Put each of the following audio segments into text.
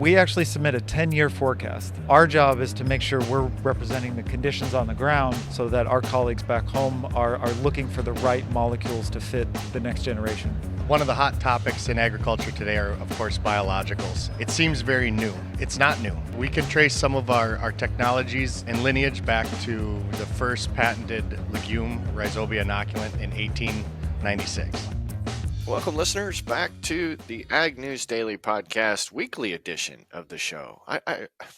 We actually submit a 10-year forecast. Our job is to make sure we're representing the conditions on the ground so that our colleagues back home are looking for the right molecules to fit the next generation. One of the hot topics in agriculture today are, of course, biologicals. It seems very new. It's not new. We can trace some of our technologies and lineage back to the first patented legume, Rhizobia inoculant, in 1896. Welcome, listeners, back to the Ag News Daily Podcast, weekly edition of the show.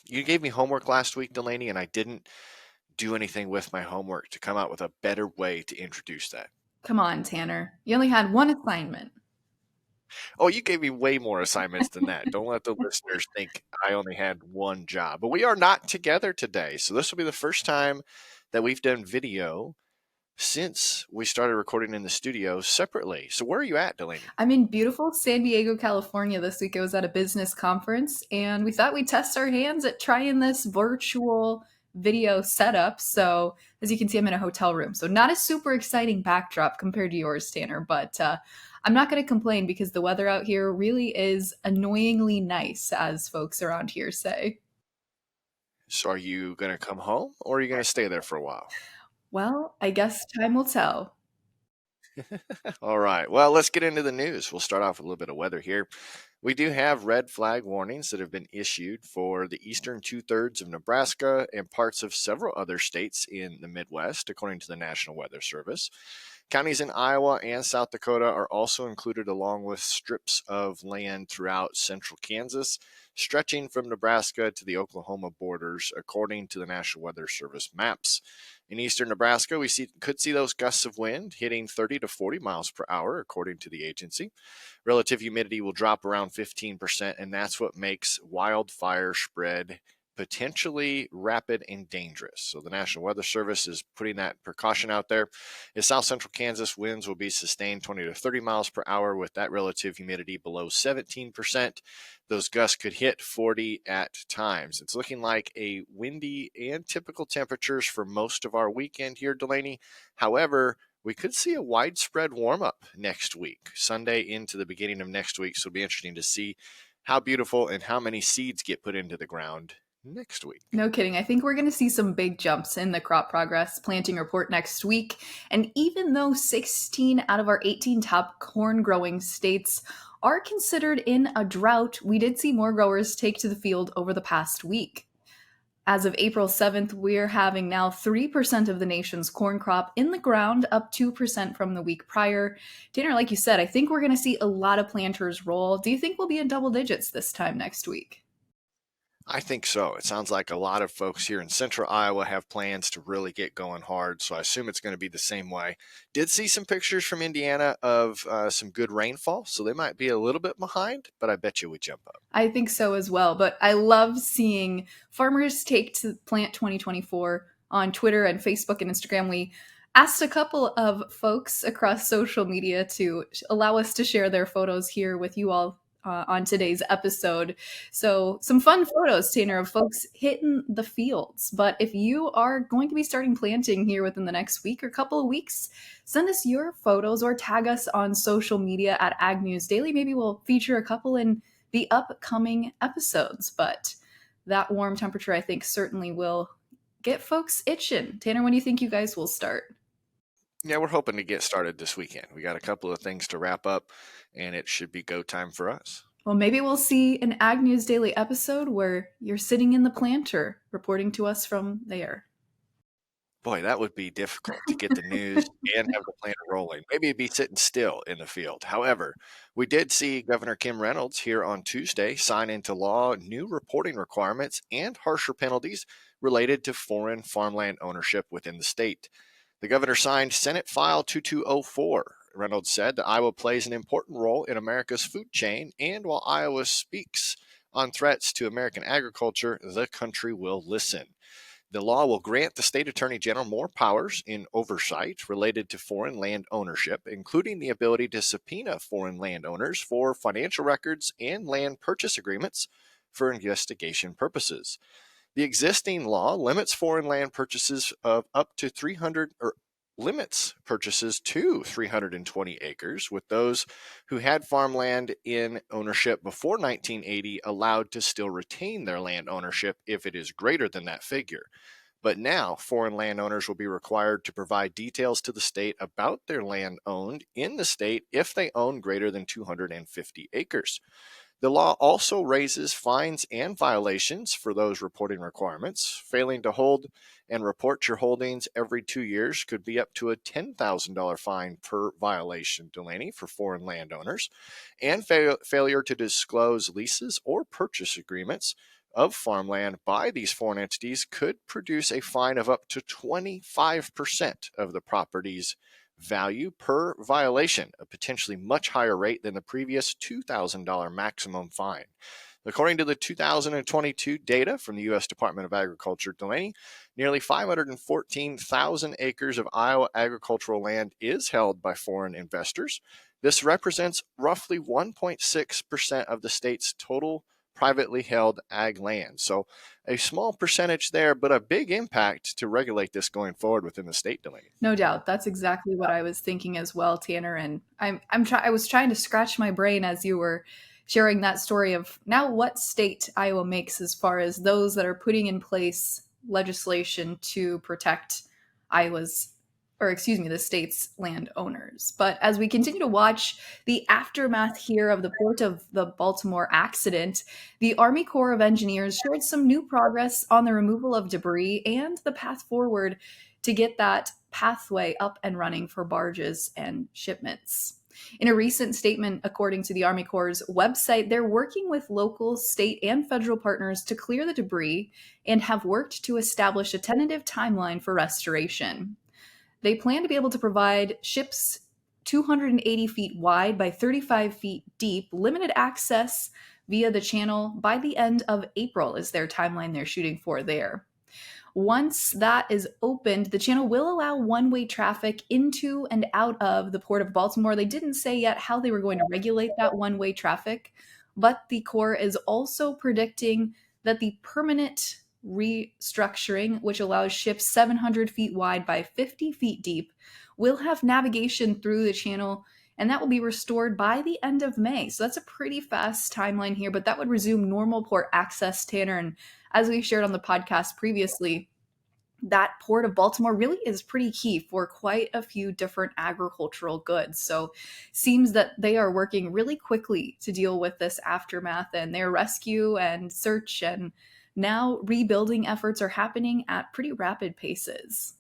You gave me homework last week, Delaney, and I didn't do anything with my homework to come out with a better way to introduce that. Come on, Tanner. You only had one assignment. Oh, you gave me way more assignments than that. Don't let the listeners think I only had one job. But we are not together today, so this will be the first time that we've done video since we started recording in the studio separately. So where are you at, Delaney? I'm in beautiful San Diego, California this week. I was at a business conference, and we thought we'd test our hands at trying this virtual video setup. So as you can see, I'm in a hotel room. So not a super exciting backdrop compared to yours, Tanner, but I'm not going to complain because the weather out here really is annoyingly nice, as folks around here say. So are you going to come home or are you going to stay there for a while? Well, I guess time will tell. All right. Well, let's get into the news. We'll start off with a little bit of weather here. We do have red flag warnings that have been issued for the eastern 2/3 of Nebraska and parts of several other states in the Midwest, according to the National Weather Service. Counties in Iowa and South Dakota are also included, along with strips of land throughout central Kansas, stretching from Nebraska to the Oklahoma borders, according to the National Weather Service maps. In eastern Nebraska, we could see those gusts of wind hitting 30 to 40 miles per hour, according to the agency. Relative humidity will drop around 15%, and that's what makes wildfire spread potentially rapid and dangerous. So the National Weather Service is putting that precaution out there. In south central Kansas, winds will be sustained 20 to 30 miles per hour with that relative humidity below 17%. Those gusts could hit 40 at times. It's looking like a windy and typical temperatures for most of our weekend here, Delaney. However, we could see a widespread warm-up next week, Sunday into the beginning of next week. So it'll be interesting to see how beautiful and how many seeds get put into the ground next week. No kidding. I think we're going to see some big jumps in the crop progress planting report next week. And even though 16 out of our 18 top corn growing states are considered in a drought, we did see more growers take to the field over the past week. As of April 7th, we're having now 3% of the nation's corn crop in the ground, up 2% from the week prior. Tanner, like you said, I think we're going to see a lot of planters roll. Do you think we'll be in double digits this time next week? I think so. It sounds like a lot of folks here in central Iowa have plans to really get going hard, so I assume it's going to be the same way. Did see some pictures from Indiana of some good rainfall, so they might be a little bit behind, but I bet you we jump up. I think so as well, but I love seeing farmers take to Plant 2024 on Twitter and Facebook and Instagram. We asked a couple of folks across social media to allow us to share their photos here with you all on today's episode. So some fun photos, Tanner, of folks hitting the fields. But if you are going to be starting planting here within the next week or couple of weeks, send us your photos or tag us on social media at Ag News Daily. Maybe we'll feature a couple in the upcoming episodes. But that warm temperature, I think, certainly will get folks itching. Tanner, when do you think you guys will start? Yeah, we're hoping to get started this weekend. We got a couple of things to wrap up, and it should be go time for us. Well, maybe we'll see an Ag News Daily episode where you're sitting in the planter reporting to us from there. Boy, that would be difficult to get the news and have the planter rolling. Maybe it'd be sitting still in the field. However, we did see Governor Kim Reynolds here on Tuesday sign into law new reporting requirements and harsher penalties related to foreign farmland ownership within the state. The governor signed Senate File 2204. Reynolds said that Iowa plays an important role in America's food chain, and while Iowa speaks on threats to American agriculture, the country will listen. The law will grant the state attorney general more powers in oversight related to foreign land ownership, including the ability to subpoena foreign landowners for financial records and land purchase agreements for investigation purposes. The existing law limits foreign land purchases of up to $300 limits purchases to 320 acres, with those who had farmland in ownership before 1980 allowed to still retain their land ownership if it is greater than that figure. But now, foreign landowners will be required to provide details to the state about their land owned in the state if they own greater than 250 acres. The law also raises fines and violations for those reporting requirements. Failing to hold and report your holdings every 2 years could be up to a $10,000 fine per violation, Delaney, for foreign landowners. And failure to disclose leases or purchase agreements of farmland by these foreign entities could produce a fine of up to 25% of the property's value per violation, a potentially much higher rate than the previous $2,000 maximum fine. According to the 2022 data from the U.S. Department of Agriculture, Delaney, nearly 514,000 acres of Iowa agricultural land is held by foreign investors. This represents roughly 1.6% of the state's total privately held ag land. So a small percentage there, but a big impact to regulate this going forward within the state, Delaney. No doubt. That's exactly what I was thinking as well, Tanner. And I was trying to scratch my brain as you were sharing that story of now what state Iowa makes as far as those that are putting in place legislation to protect the state's landowners. But as we continue to watch the aftermath here of the Port of the Baltimore accident, the Army Corps of Engineers shared some new progress on the removal of debris and the path forward to get that pathway up and running for barges and shipments. In a recent statement, according to the Army Corps' website, they're working with local, state, and federal partners to clear the debris and have worked to establish a tentative timeline for restoration. They plan to be able to provide ships 280 feet wide by 35 feet deep, limited access via the channel by the end of April is their timeline they're shooting for there. Once that is opened, the channel will allow one-way traffic into and out of the Port of Baltimore. They didn't say yet how they were going to regulate that one-way traffic, but the Corps is also predicting that the permanent restructuring, which allows ships 700 feet wide by 50 feet deep, will have navigation through the channel, and that will be restored by the end of May. So that's a pretty fast timeline here, but that would resume normal port access, Tanner. And as we shared on the podcast previously, that Port of Baltimore really is pretty key for quite a few different agricultural goods. So seems that they are working really quickly to deal with this aftermath, and their rescue and search and now rebuilding efforts are happening at pretty rapid paces.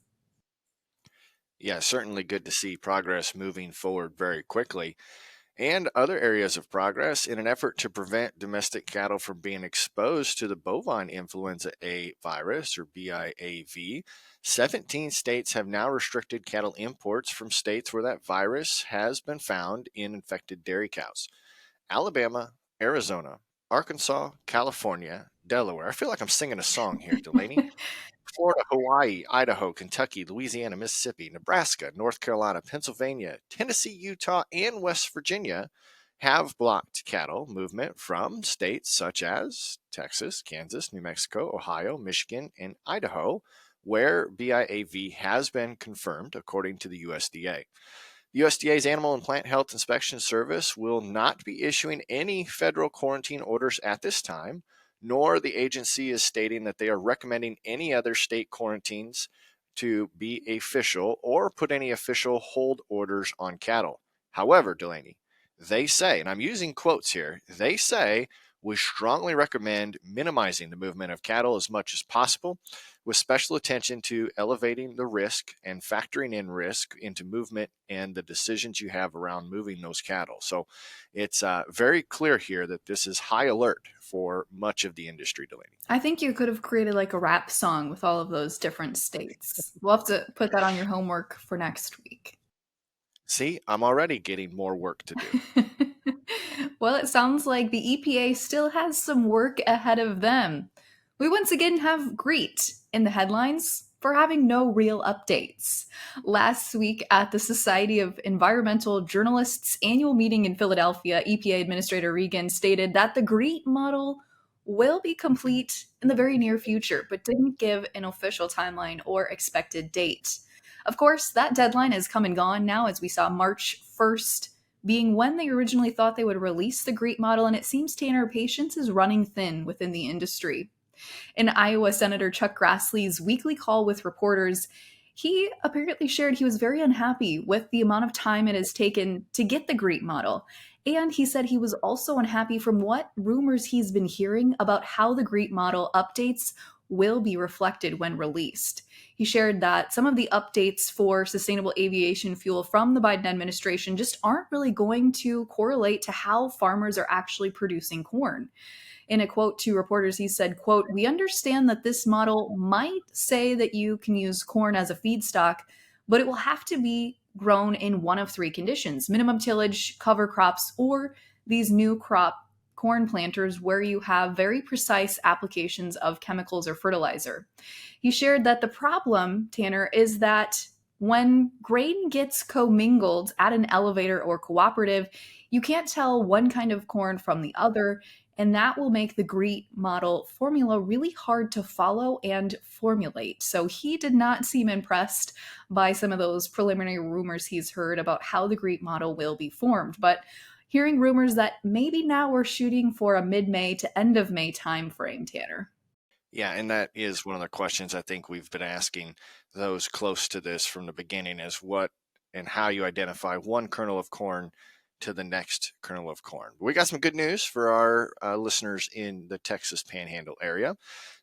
Yeah, certainly good to see progress moving forward very quickly. And other areas of progress in an effort to prevent domestic cattle from being exposed to the bovine influenza A virus, or BIAV. 17 states have now restricted cattle imports from states where that virus has been found in infected dairy cows. Alabama, Arizona, Arkansas, California, Delaware. I feel like I'm singing a song here, Delaney. Florida, Hawaii, Idaho, Kentucky, Louisiana, Mississippi, Nebraska, North Carolina, Pennsylvania, Tennessee, Utah, and West Virginia have blocked cattle movement from states such as Texas, Kansas, New Mexico, Ohio, Michigan, and Idaho, where BIAV has been confirmed, according to the USDA. The USDA's Animal and Plant Health Inspection Service will not be issuing any federal quarantine orders at this time, nor the agency is stating that they are recommending any other state quarantines to be official or put any official hold orders on cattle. However, Delaney, they say, and I'm using quotes here, they say we strongly recommend minimizing the movement of cattle as much as possible, with special attention to elevating the risk and factoring in risk into movement and the decisions you have around moving those cattle. So it's very clear here that this is high alert for much of the industry, Delaney. I think you could have created like a rap song with all of those different states. We'll have to put that on your homework for next week. See, I'm already getting more work to do. Well, it sounds like the EPA still has some work ahead of them. We once again have GREET in the headlines for having no real updates. Last week at the Society of Environmental Journalists annual meeting in Philadelphia, EPA Administrator Regan stated that the GREET model will be complete in the very near future, but didn't give an official timeline or expected date. Of course, that deadline has come and gone now, as we saw March 1st being when they originally thought they would release the GREET model, and it seems, Tanner, patience is running thin within the industry. In Iowa, Senator Chuck Grassley's weekly call with reporters, he apparently shared he was very unhappy with the amount of time it has taken to get the GREET model. And he said he was also unhappy from what rumors he's been hearing about how the GREET model updates will be reflected when released. He shared that some of the updates for sustainable aviation fuel from the Biden administration just aren't really going to correlate to how farmers are actually producing corn. In a quote to reporters, he said, quote, "We understand that this model might say that you can use corn as a feedstock, but it will have to be grown in one of three conditions: minimum tillage, cover crops, or these new crop corn planters where you have very precise applications of chemicals or fertilizer." He shared that the problem, Tanner, is that when grain gets commingled at an elevator or cooperative, you can't tell one kind of corn from the other, and that will make the GREET model formula really hard to follow and formulate. So he did not seem impressed by some of those preliminary rumors he's heard about how the GREET model will be formed. But hearing rumors that maybe now we're shooting for a mid-May to end of May timeframe, Tanner. Yeah, and that is one of the questions I think we've been asking those close to this from the beginning, is what and how you identify one kernel of corn to the next kernel of corn. We got some good news for our listeners in the Texas Panhandle area.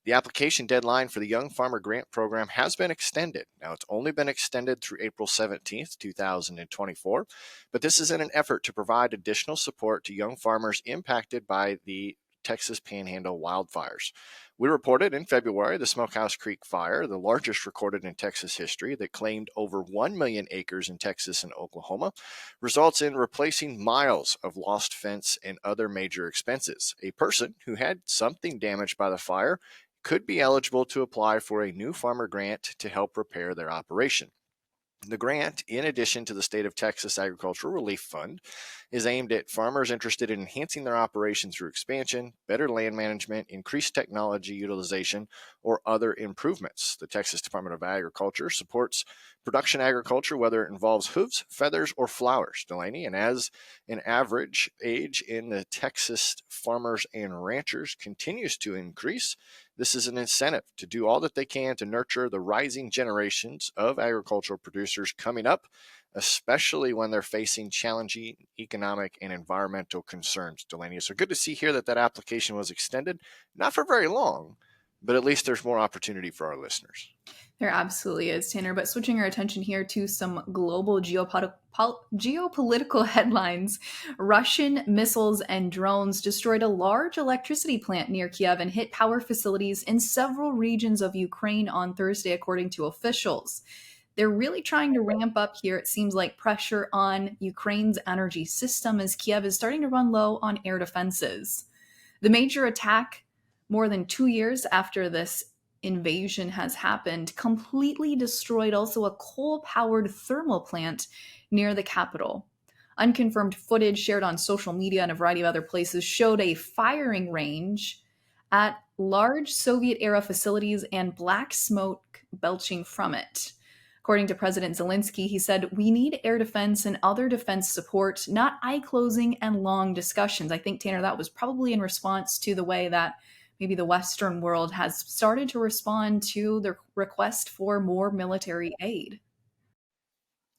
The application deadline for the Young Farmer Grant Program has been extended. Now, it's only been extended through April 17th, 2024, but this is in an effort to provide additional support to young farmers impacted by the Texas Panhandle wildfires. We reported in February the Smokehouse Creek fire, the largest recorded in Texas history, that claimed over 1 million acres in Texas and Oklahoma, results in replacing miles of lost fence and other major expenses. A person who had something damaged by the fire could be eligible to apply for a new farmer grant to help repair their operation. The grant, in addition to the State of Texas Agricultural Relief Fund, is aimed at farmers interested in enhancing their operation through expansion, better land management, increased technology utilization, or other improvements. The Texas Department of Agriculture supports production agriculture, whether it involves hooves, feathers, or flowers, Delaney. And as an average age in the Texas farmers and ranchers continues to increase, this is an incentive to do all that they can to nurture the rising generations of agricultural producers coming up, especially when they're facing challenging economic and environmental concerns, Delaney. So good to see here that that application was extended, not for very long, but at least there's more opportunity for our listeners. There absolutely is, Tanner. But switching our attention here to some global geopolitical headlines. Russian missiles and drones destroyed a large electricity plant near Kiev and hit power facilities in several regions of Ukraine on Thursday, according to officials. They're really trying to ramp up here, it seems like, pressure on Ukraine's energy system as Kiev is starting to run low on air defenses. The major attack, more than 2 years after this invasion has happened, completely destroyed also a coal-powered thermal plant near the capital. Unconfirmed footage shared on social media and a variety of other places showed a firing range at large Soviet-era facilities and black smoke belching from it. According to President Zelensky, he said, "We need air defense and other defense support, not eye-closing and long discussions." I think, Tanner, that was probably in response to the way that maybe the Western world has started to respond to the request for more military aid.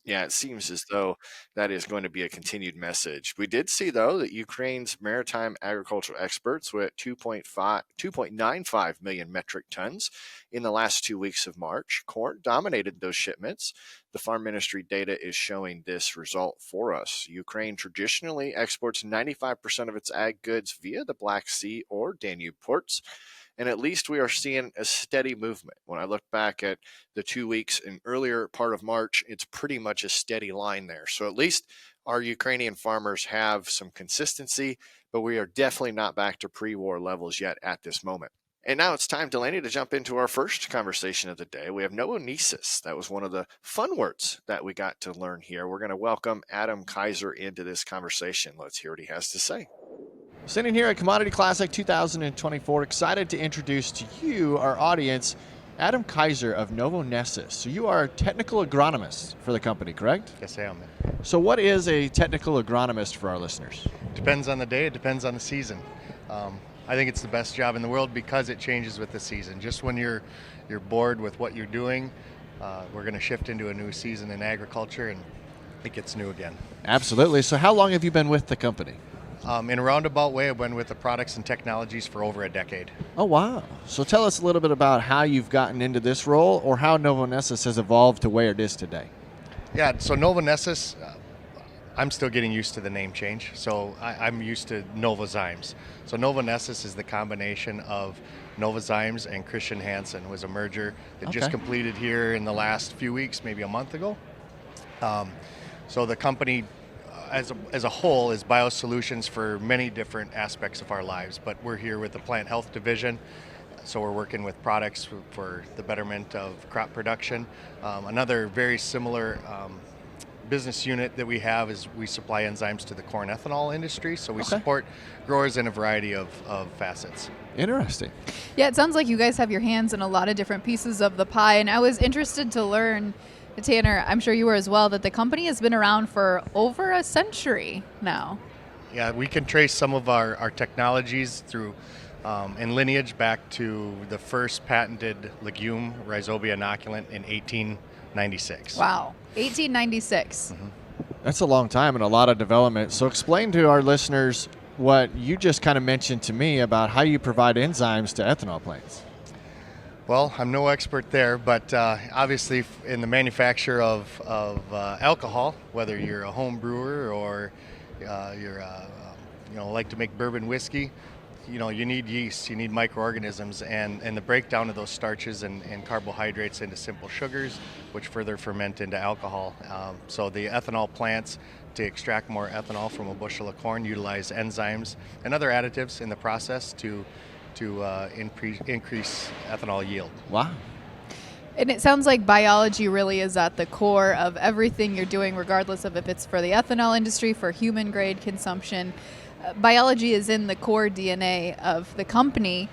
Yeah, it seems as though that is going to be a continued message. We did see, though, that Ukraine's maritime agricultural experts were at 2.95 million metric tons in the last 2 weeks of March. Corn dominated those shipments. The farm ministry data is showing this result for us. Ukraine traditionally exports 95% of its ag goods via the Black Sea or Danube ports. And at least we are seeing a steady movement. When I look back at the 2 weeks in earlier part of March, it's pretty much a steady line there. So at least our Ukrainian farmers have some consistency, but we are definitely not back to pre-war levels yet at this moment. And now it's time, Delaney, to jump into our first conversation of the day. We have Novonesis. That was one of the fun words that we got to learn here. We're going to welcome Adam Kayser into this conversation. Let's hear what he has to say. Sitting here at Commodity Classic 2024, excited to introduce to you, our audience, Adam Kayser of Novonesis. So you are a technical agronomist for the company, correct? Yes, I am. So what is a technical agronomist for our listeners? Depends on the day, it depends on the season. I think it's the best job in the world because it changes with the season. Just when you're bored with what you're doing, we're going to shift into a new season in agriculture and it gets new again. Absolutely. So how long have you been with the company? In a roundabout way, I've been with the products and technologies for over a decade. Oh, wow. So tell us a little bit about how you've gotten into this role or how Novonesis has evolved to where it is today. Yeah, so Novonesis, I'm still getting used to the name change. So I'm used to Novozymes. So Novonesis is the combination of Novozymes and Christian Hansen. It was a merger that just completed here in the last few weeks, maybe a month ago. So the company as a whole is biosolutions for many different aspects of our lives, but we're here with the plant health division. So we're working with products for the betterment of crop production. Another very similar business unit that we have is we supply enzymes to the corn ethanol industry. So we support growers in a variety of facets. Interesting. Yeah, it sounds like you guys have your hands in a lot of different pieces of the pie. And I was interested to learn, Tanner, I'm sure you were as well, that the company has been around for over a century now. Yeah, we can trace some of our technologies through in lineage back to the first patented legume rhizobia inoculant in 1896. Wow, 1896. Mm-hmm. That's a long time and a lot of development. So explain to our listeners what you just kind of mentioned to me about how you provide enzymes to ethanol plants. Well, I'm no expert there, but obviously in the manufacture of alcohol, whether you're a home brewer or you're like to make bourbon whiskey, you need yeast, you need microorganisms, and the breakdown of those starches and carbohydrates into simple sugars, which further ferment into alcohol. So the ethanol plants, to extract more ethanol from a bushel of corn, utilize enzymes and other additives in the process to increase ethanol yield. Wow. And it sounds like biology really is at the core of everything you're doing, regardless of if it's for the ethanol industry, for human grade consumption. Biology is in the core DNA of the company.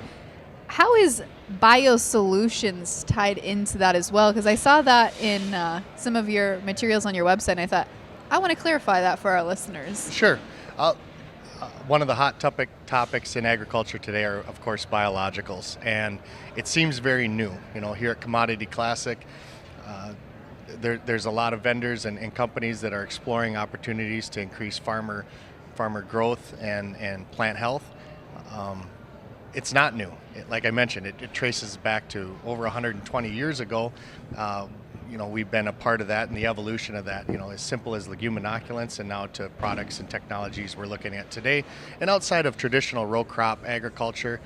How is biosolutions tied into that as well? Because I saw that in some of your materials on your website, and I thought, I want to clarify that for our listeners. Sure. One of the hot topics in agriculture today are, of course, biologicals, and it seems very new. Here at Commodity Classic, there's a lot of vendors and companies that are exploring opportunities to increase farmer growth and plant health. It's not new. Like I mentioned, it traces back to over 120 years ago. We've been a part of that and the evolution of that, as simple as legume inoculants and now to products and technologies we're looking at today. And outside of traditional row crop agriculture,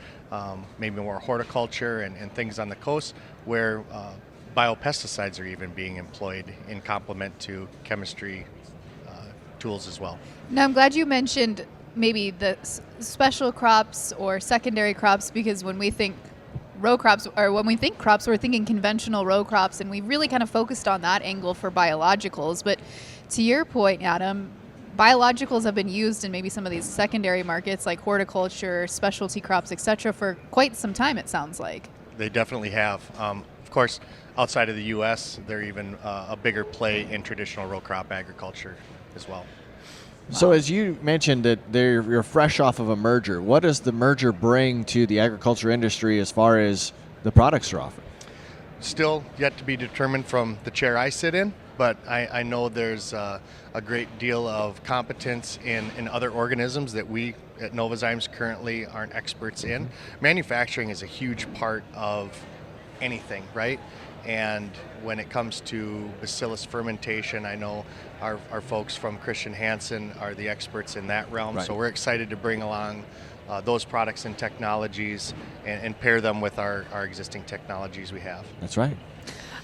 maybe more horticulture and things on the coast where biopesticides are even being employed in complement to chemistry tools as well. Now, I'm glad you mentioned maybe the special crops or secondary crops, because when we think row crops, or when we think crops, we're thinking conventional row crops, and we really kind of focused on that angle for biologicals. But to your point, Adam, biologicals have been used in maybe some of these secondary markets like horticulture, specialty crops, etc., for quite some time, it sounds like. They definitely have. Of course, outside of the U.S., they're even a bigger play in traditional row crop agriculture as well. So as you mentioned that you're fresh off of a merger, what does the merger bring to the agriculture industry as far as the products are offered? Still yet to be determined from the chair I sit in, but I know there's a great deal of competence in other organisms that we at Novozymes currently aren't experts in. Manufacturing is a huge part of anything, right? And when it comes to bacillus fermentation, I know our folks from Christian Hansen are the experts in that realm. Right. So we're excited to bring along those products and technologies and pair them with our existing technologies we have. That's right.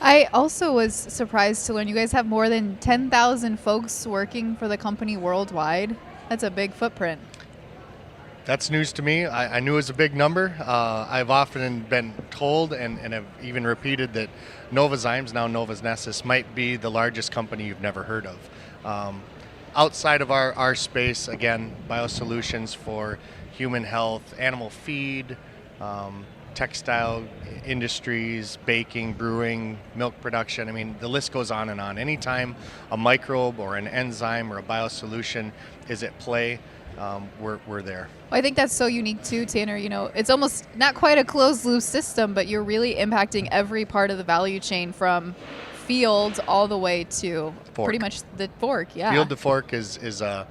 I also was surprised to learn you guys have more than 10,000 folks working for the company worldwide. That's a big footprint. That's news to me. I knew it was a big number. I've often been told and have even repeated that Novozymes, now Novonesis, might be the largest company you've never heard of. Outside of our space, again, biosolutions for human health, animal feed, textile industries, baking, brewing, milk production. I mean, the list goes on and on. Anytime a microbe or an enzyme or a biosolution is at play, we're there. Well, I think that's so unique too, Tanner. You know, it's almost not quite a closed loop system, but you're really impacting every part of the value chain from field all the way to pretty much the fork. Yeah. Field to fork is a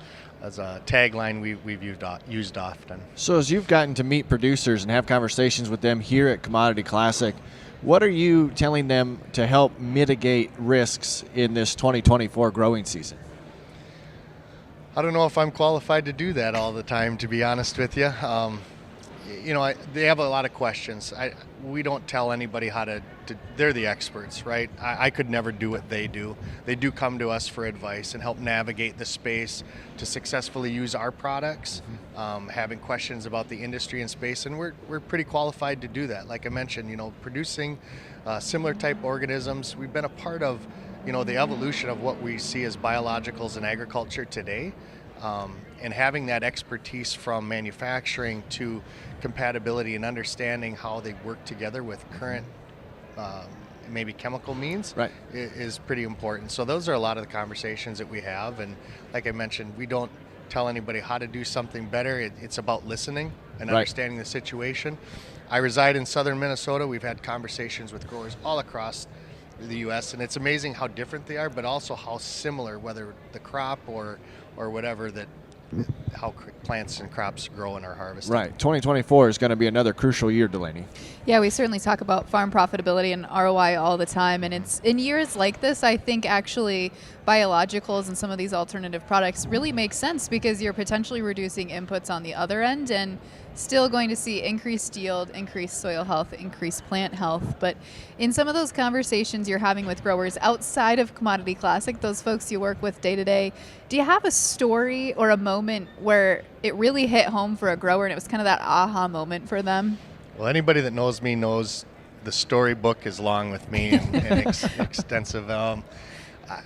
tagline we've used often. So as you've gotten to meet producers and have conversations with them here at Commodity Classic, what are you telling them to help mitigate risks in this 2024 growing season? I don't know if I'm qualified to do that all the time, to be honest with you. They have a lot of questions. We don't tell anybody how to they're the experts, right? I could never do what they do. They do come to us for advice and help navigate the space to successfully use our products, having questions about the industry and space, and we're pretty qualified to do that. Like I mentioned, producing similar type organisms. We've been a part of the evolution of what we see as biologicals in agriculture today, and having that expertise from manufacturing to compatibility and understanding how they work together with current maybe chemical means is pretty important. So those are a lot of the conversations that we have, and like I mentioned, we don't tell anybody how to do something better. It's about listening and understanding the situation. I reside in southern Minnesota. We've had conversations with growers all across the U.S., and it's amazing how different they are, but also how similar, whether the crop or whatever, that how plants and crops grow and are harvested. Right. 2024 is going to be another crucial year, Delaney. Yeah, we certainly talk about farm profitability and ROI all the time. And it's in years like this, I think actually biologicals and some of these alternative products really make sense because you're potentially reducing inputs on the other end and still going to see increased yield, increased soil health, increased plant health. But in some of those conversations you're having with growers outside of Commodity Classic, those folks you work with day to day, do you have a story or a moment where it really hit home for a grower and it was kind of that aha moment for them? Well, anybody that knows me knows the storybook is long with me and extensive.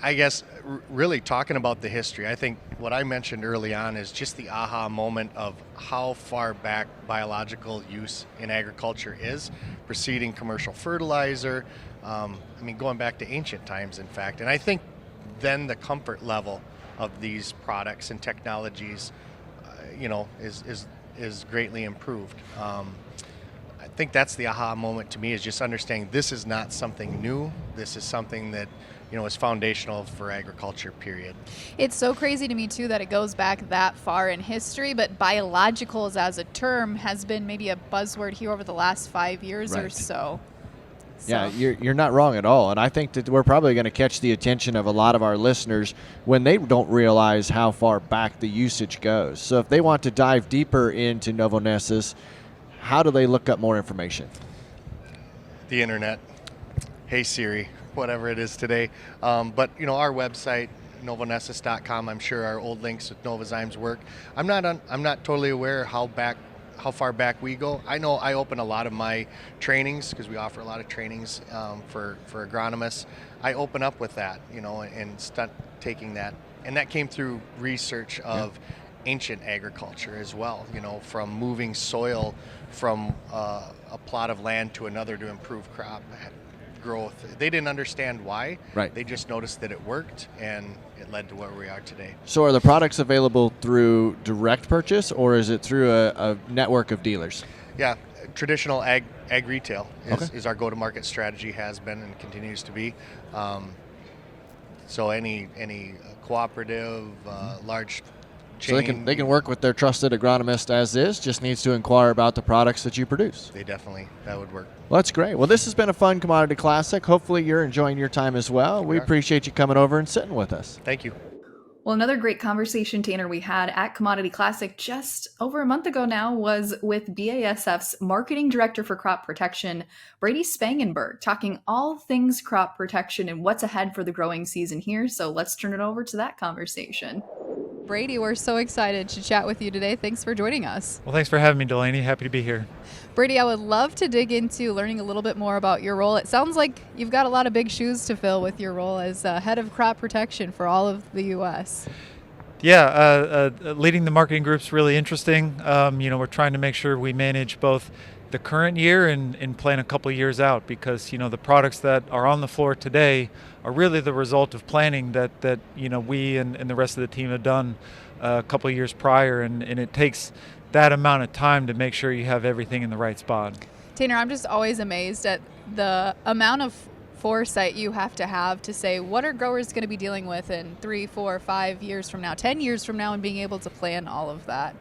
I guess really talking about the history, I think what I mentioned early on is just the aha moment of how far back biological use in agriculture is, preceding commercial fertilizer, going back to ancient times, in fact. And I think then the comfort level of these products and technologies, is greatly improved. I think that's the aha moment to me, is just understanding this is not something new. This is something that is foundational for agriculture, period. It's so crazy to me, too, that it goes back that far in history, but biologicals as a term has been maybe a buzzword here over the last 5 years or so. Yeah, you're not wrong at all. And I think that we're probably going to catch the attention of a lot of our listeners when they don't realize how far back the usage goes. So if they want to dive deeper into Novonesis, how do they look up more information? The internet. Hey Siri. Whatever it is today. But our website, Novonesis.com, I'm sure our old links with Novozymes work. I'm not totally aware how far back we go. I know I open a lot of my trainings, because we offer a lot of trainings for agronomists. I open up with that, and start taking that. And that came through research of ancient agriculture as well, from moving soil from a plot of land to another to improve crop growth. They didn't understand why. Right. They just noticed that it worked, and it led to where we are today. So are the products available through direct purchase, or is it through a network of dealers? Yeah, traditional ag retail is our go-to-market strategy, has been and continues to be. So any cooperative, large chain. So they can work with their trusted agronomist as is, just needs to inquire about the products that you produce. That would work. Well, that's great. Well, this has been a fun Commodity Classic. Hopefully you're enjoying your time as well. We appreciate you coming over and sitting with us. Thank you. Well, another great conversation, Tanner, we had at Commodity Classic just over a month ago now was with BASF's Marketing Director for Crop Protection, Brady Spangenberg, talking all things crop protection and what's ahead for the growing season here. So let's turn it over to that conversation. Brady, we're so excited to chat with you today. Thanks for joining us. Well, thanks for having me, Delaney. Happy to be here. Brady, I would love to dig into learning a little bit more about your role. It sounds like you've got a lot of big shoes to fill with your role as head of crop protection for all of the U.S. Yeah, leading the marketing group's really interesting. We're trying to make sure we manage both the current year and plan a couple of years out, because the products that are on the floor today are really the result of planning that we and the rest of the team have done a couple of years prior, and it takes that amount of time to make sure you have everything in the right spot. Tanner, I'm just always amazed at the amount of foresight you have to say, what are growers going to be dealing with in 3, 4, 5 years from now, 10 years from now, and being able to plan all of that.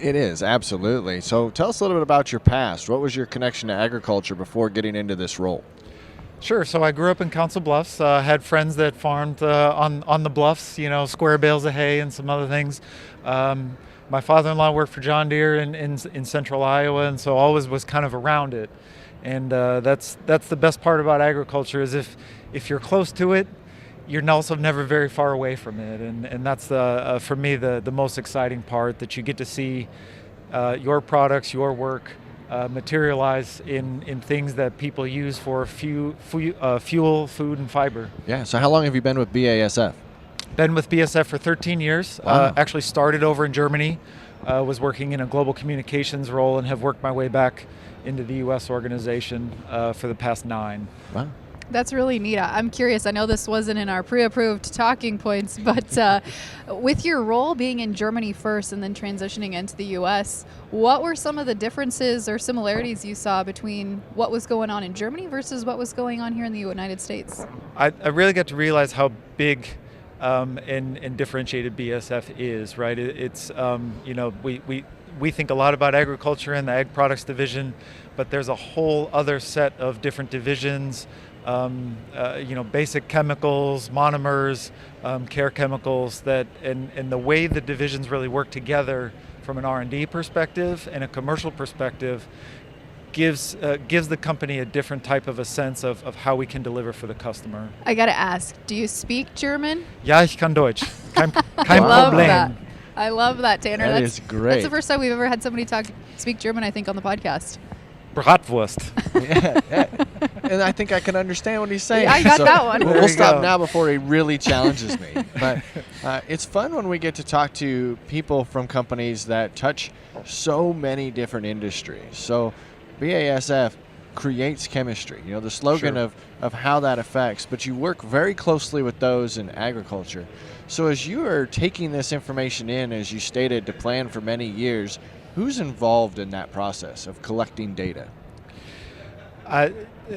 It is, absolutely. So tell us a little bit about your past. What was your connection to agriculture before getting into this role? Sure. So I grew up in Council Bluffs, had friends that farmed on the bluffs, square bales of hay and some other things. My father-in-law worked for John Deere in central Iowa, and so always was kind of around it. And that's the best part about agriculture, is if you're close to it, you're also never very far away from it. And that's, for me, the most exciting part, that you get to see your products, your work materialize in things that people use for fuel, food, and fiber. Yeah, so how long have you been with BASF? Been with BASF for 13 years. Wow. Actually started over in Germany, was working in a global communications role, and have worked my way back into the U.S. organization for the past 9. Wow. That's really neat. I'm curious. I know this wasn't in our pre-approved talking points, but with your role being in Germany first and then transitioning into the U.S., what were some of the differences or similarities you saw between what was going on in Germany versus what was going on here in the United States? I really got to realize how big and differentiated BASF is, right? It's we think a lot about agriculture and the ag products division, but there's a whole other set of different divisions, basic chemicals, monomers, care chemicals, and the way the divisions really work together from an R&D perspective and a commercial perspective gives the company a different type of a sense of how we can deliver for the customer. I got to ask, do you speak German? Ja, ich kann Deutsch. Kein I love Problem. that. I love that, Tanner. That is great. That's the first time we've ever had somebody speak German, I think, on the podcast. Bratwurst. Yeah. And I think I can understand what he's saying. Yeah, I got that one. There We'll you stop go. now before he really challenges me. But it's fun when we get to talk to people from companies that touch so many different industries. So BASF creates chemistry, the slogan Sure. of how that affects, but you work very closely with those in agriculture. So as you are taking this information in, as you stated, to plan for many years, who's involved in that process of collecting data?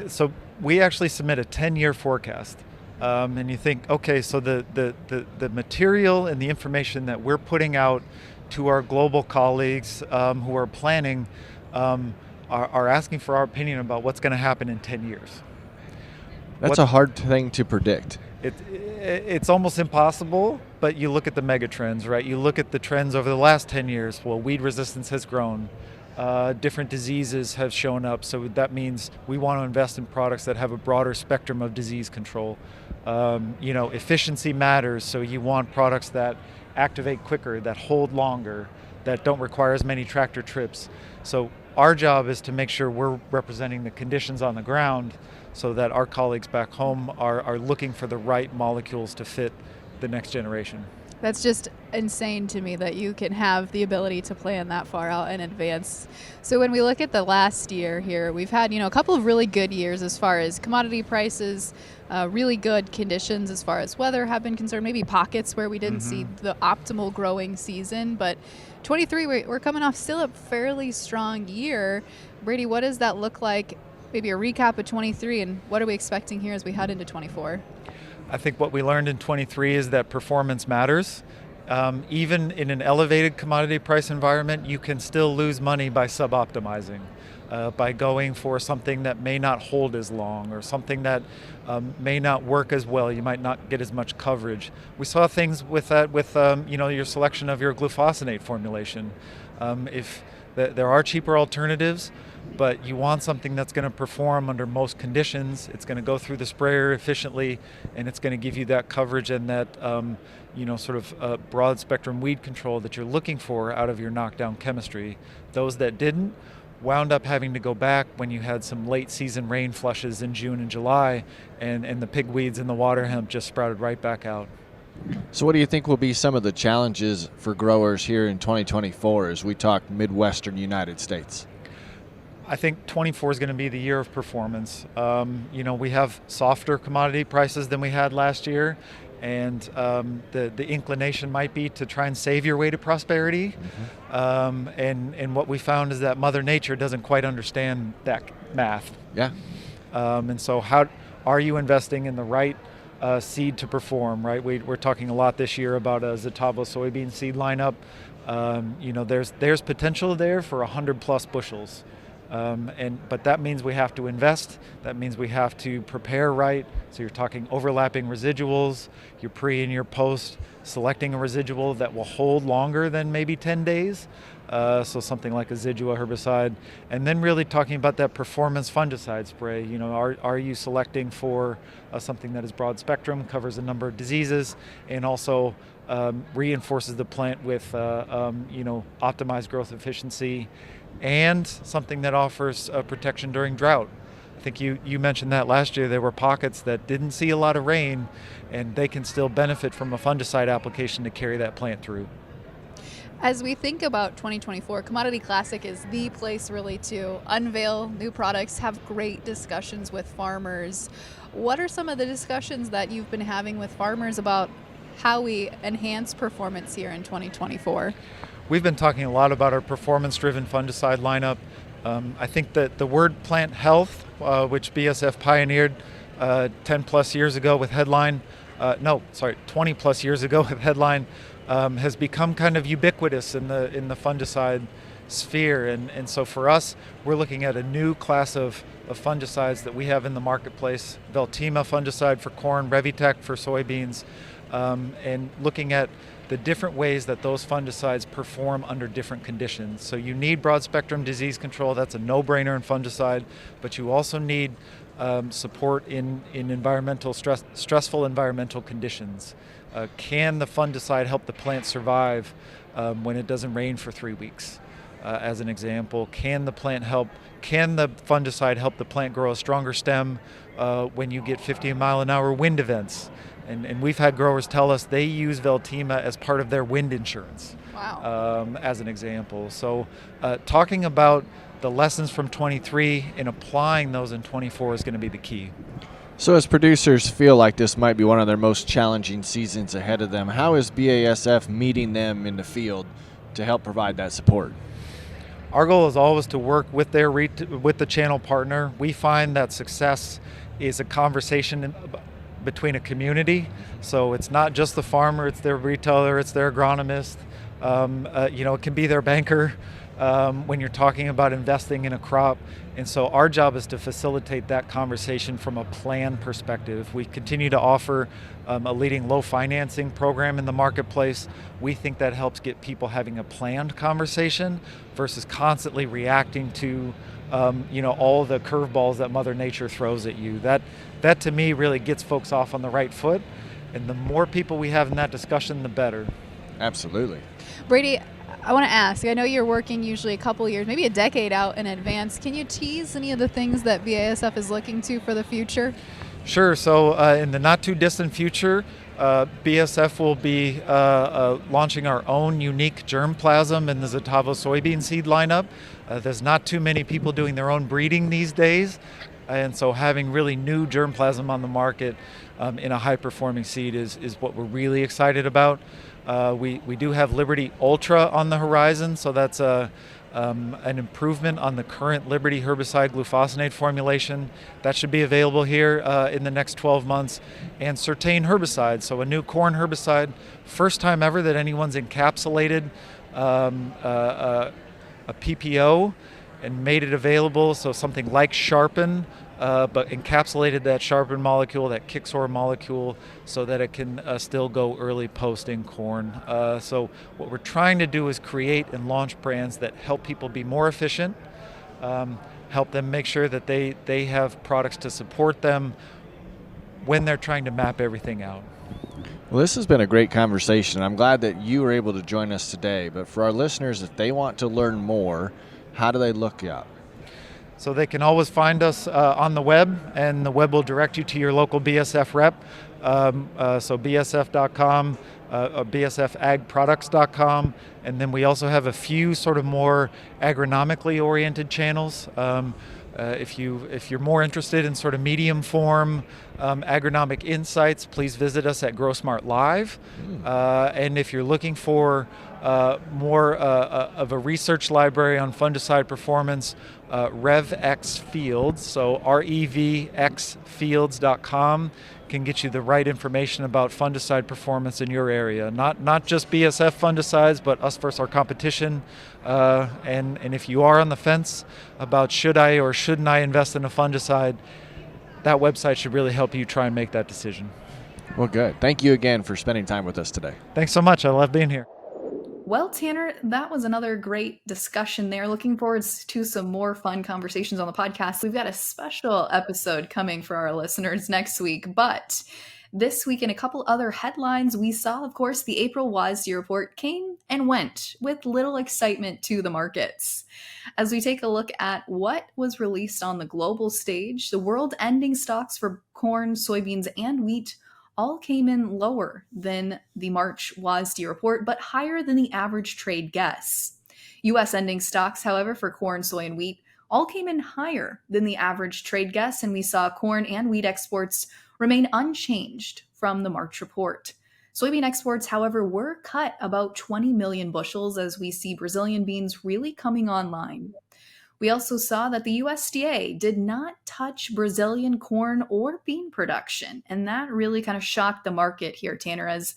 So we actually submit a 10-year forecast, and you think, okay, so the material and the information that we're putting out to our global colleagues who are planning are asking for our opinion about what's going to happen in 10 years. That's a hard thing to predict. It's almost impossible, but you look at the mega trends, right? You look at the trends over the last 10 years. Well, weed resistance has grown. Different diseases have shown up, so that means we want to invest in products that have a broader spectrum of disease control. Efficiency matters, so you want products that activate quicker, that hold longer, that don't require as many tractor trips. So our job is to make sure we're representing the conditions on the ground so that our colleagues back home are looking for the right molecules to fit the next generation. That's just insane to me that you can have the ability to plan that far out in advance. So when we look at the last year here, we've had, a couple of really good years as far as commodity prices, really good conditions as far as weather have been concerned, maybe pockets where we didn't see the optimal growing season. But 23, we're coming off still a fairly strong year. Brady, what does that look like? Maybe a recap of 23, and what are we expecting here as we head into 24? I think what we learned in 23 is that performance matters. Even in an elevated commodity price environment, you can still lose money by suboptimizing, by going for something that may not hold as long or something that may not work as well. You might not get as much coverage. We saw things with that with your selection of your glufosinate formulation. If there are cheaper alternatives, but you want something that's going to perform under most conditions. It's going to go through the sprayer efficiently, and it's going to give you that coverage and that broad spectrum weed control that you're looking for out of your knockdown chemistry. Those that didn't wound up having to go back when you had some late season rain flushes in June and July, and the pigweeds and the water hemp just sprouted right back out. So what do you think will be some of the challenges for growers here in 2024 as we talk Midwestern United States? I think 24 is going to be the year of performance. We have softer commodity prices than we had last year, and the inclination might be to try and save your way to prosperity. And what we found is that Mother Nature doesn't quite understand that math. Yeah. And so how are you investing in the right seed to perform, right? We're talking a lot this year about a Zetavo soybean seed lineup. There's potential there for 100 plus bushels. But that means we have to invest. That means we have to prepare right. So you're talking overlapping residuals, your pre and your post, selecting a residual that will hold longer than maybe 10 days. So something like a Zidua herbicide. And then really talking about that performance fungicide spray. Are you selecting for something that is broad spectrum, covers a number of diseases, and also reinforces the plant with optimized growth efficiency, and something that offers protection during drought. I think you mentioned that last year there were pockets that didn't see a lot of rain, and they can still benefit from a fungicide application to carry that plant through. As we think about 2024, Commodity Classic is the place really to unveil new products, have great discussions with farmers. What are some of the discussions that you've been having with farmers about how we enhance performance here in 2024? We've been talking a lot about our performance-driven fungicide lineup. I think that the word plant health, which BASF pioneered 10 plus years ago with Headline, 20 plus years ago with Headline, has become kind of ubiquitous in the fungicide sphere. And so for us, we're looking at a new class of fungicides that we have in the marketplace, Veltima fungicide for corn, Revitec for soybeans, and looking at the different ways that those fungicides perform under different conditions. So you need broad spectrum disease control, that's a no-brainer in fungicide, but you also need support in stressful environmental conditions. Can the fungicide help the plant survive when it doesn't rain for 3 weeks? As an example, can the fungicide help the plant grow a stronger stem when you get 50-mile-an-hour wind events? And we've had growers tell us they use Veltima as part of their wind insurance. Wow. As an example. So talking about the lessons from 23 and applying those in 24 is going to be the key. So as producers feel like this might be one of their most challenging seasons ahead of them, how is BASF meeting them in the field to help provide that support? Our goal is always to work with with the channel partner. We find that success is a conversation between a community. So it's not just the farmer, it's their retailer, it's their agronomist. It can be their banker when you're talking about investing in a crop. And so our job is to facilitate that conversation from a plan perspective. We continue to offer a leading low financing program in the marketplace. We think that helps get people having a planned conversation versus constantly reacting to all the curveballs that Mother Nature throws at you. That to me really gets folks off on the right foot. And the more people we have in that discussion, the better. Absolutely. Brady, I want to ask, I know you're working usually a couple years, maybe a decade out in advance. Can you tease any of the things that BASF is looking to for the future? Sure. So in the not too distant future, BASF will be launching our own unique germplasm in the Zetavo soybean seed lineup. There's not too many people doing their own breeding these days. And so having really new germplasm on the market in a high-performing seed is what we're really excited about. We do have Liberty Ultra on the horizon, so that's an improvement on the current Liberty herbicide glufosinate formulation. That should be available here in the next 12 months. And Certain herbicide, so a new corn herbicide, first time ever that anyone's encapsulated a PPO and made it available, so something like Sharpen, but encapsulated that Sharpen molecule, that Kixor molecule, so that it can still go early post in corn. So what we're trying to do is create and launch brands that help people be more efficient, help them make sure that they have products to support them when they're trying to map everything out. Well, this has been a great conversation. I'm glad that you were able to join us today. But for our listeners, if they want to learn more, how do they look up? So they can always find us on the web, and the web will direct you to your local BASF rep. So BASF.com, bsfagproducts.com, and then we also have a few sort of more agronomically oriented channels. If you're more interested in sort of medium form agronomic insights, please visit us at GrowSmart Live. And if you're looking for more of a research library on fungicide performance, RevX Fields, so REVXfields.com can get you the right information about fungicide performance in your area. Not just BASF fungicides, but us versus our competition. And if you are on the fence about should I or shouldn't I invest in a fungicide, that website should really help you try and make that decision. Well, good. Thank you again for spending time with us today. Thanks so much. I love being here. Well, Tanner, that was another great discussion there. Looking forward to some more fun conversations on the podcast. We've got a special episode coming for our listeners next week, but this week in a couple other headlines, we saw, of course, the April WASDE report came and went with little excitement to the markets. As we take a look at what was released on the global stage, the world ending stocks for corn, soybeans, and wheat all came in lower than the March WASDE report, but higher than the average trade guess. U.S. ending stocks, however, for corn, soy, and wheat all came in higher than the average trade guess, and we saw corn and wheat exports remain unchanged from the March report. Soybean exports, however, were cut about 20 million bushels as we see Brazilian beans really coming online. We also saw that the USDA did not touch Brazilian corn or bean production, and that really kind of shocked the market here, Tanner, as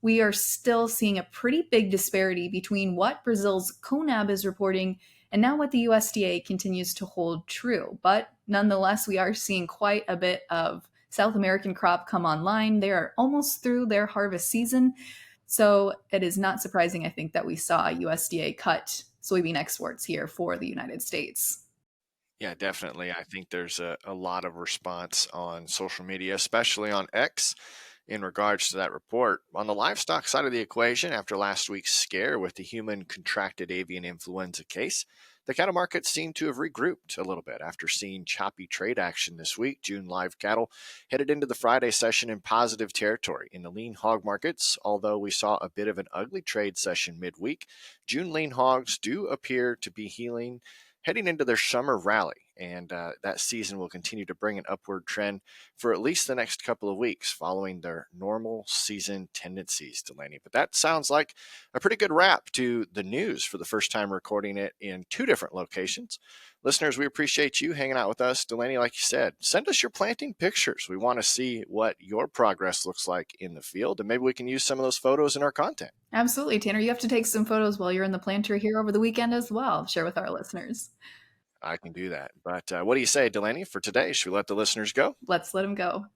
we are still seeing a pretty big disparity between what Brazil's CONAB is reporting and now what the USDA continues to hold true. But nonetheless, we are seeing quite a bit of South American crop come online. They are almost through their harvest season, so it is not surprising, I think, that we saw USDA cut soybean exports here for the United States. Yeah, definitely. I think there's a lot of response on social media, especially on X, in regards to that report. On the livestock side of the equation, after last week's scare with the human contracted avian influenza case, the cattle markets seem to have regrouped a little bit after seeing choppy trade action this week. June live cattle headed into the Friday session in positive territory in the lean hog markets. Although we saw a bit of an ugly trade session midweek, June lean hogs do appear to be healing heading into their summer rally, and that season will continue to bring an upward trend for at least the next couple of weeks following their normal season tendencies, Delaney. But that sounds like a pretty good wrap to the news for the first time recording it in two different locations. Listeners, we appreciate you hanging out with us. Delaney, like you said, send us your planting pictures. We want to see what your progress looks like in the field, and maybe we can use some of those photos in our content. Absolutely, Tanner. You have to take some photos while you're in the planter here over the weekend as well. Share with our listeners. I can do that. But what do you say, Delaney, for today? Should we let the listeners go? Let's let them go.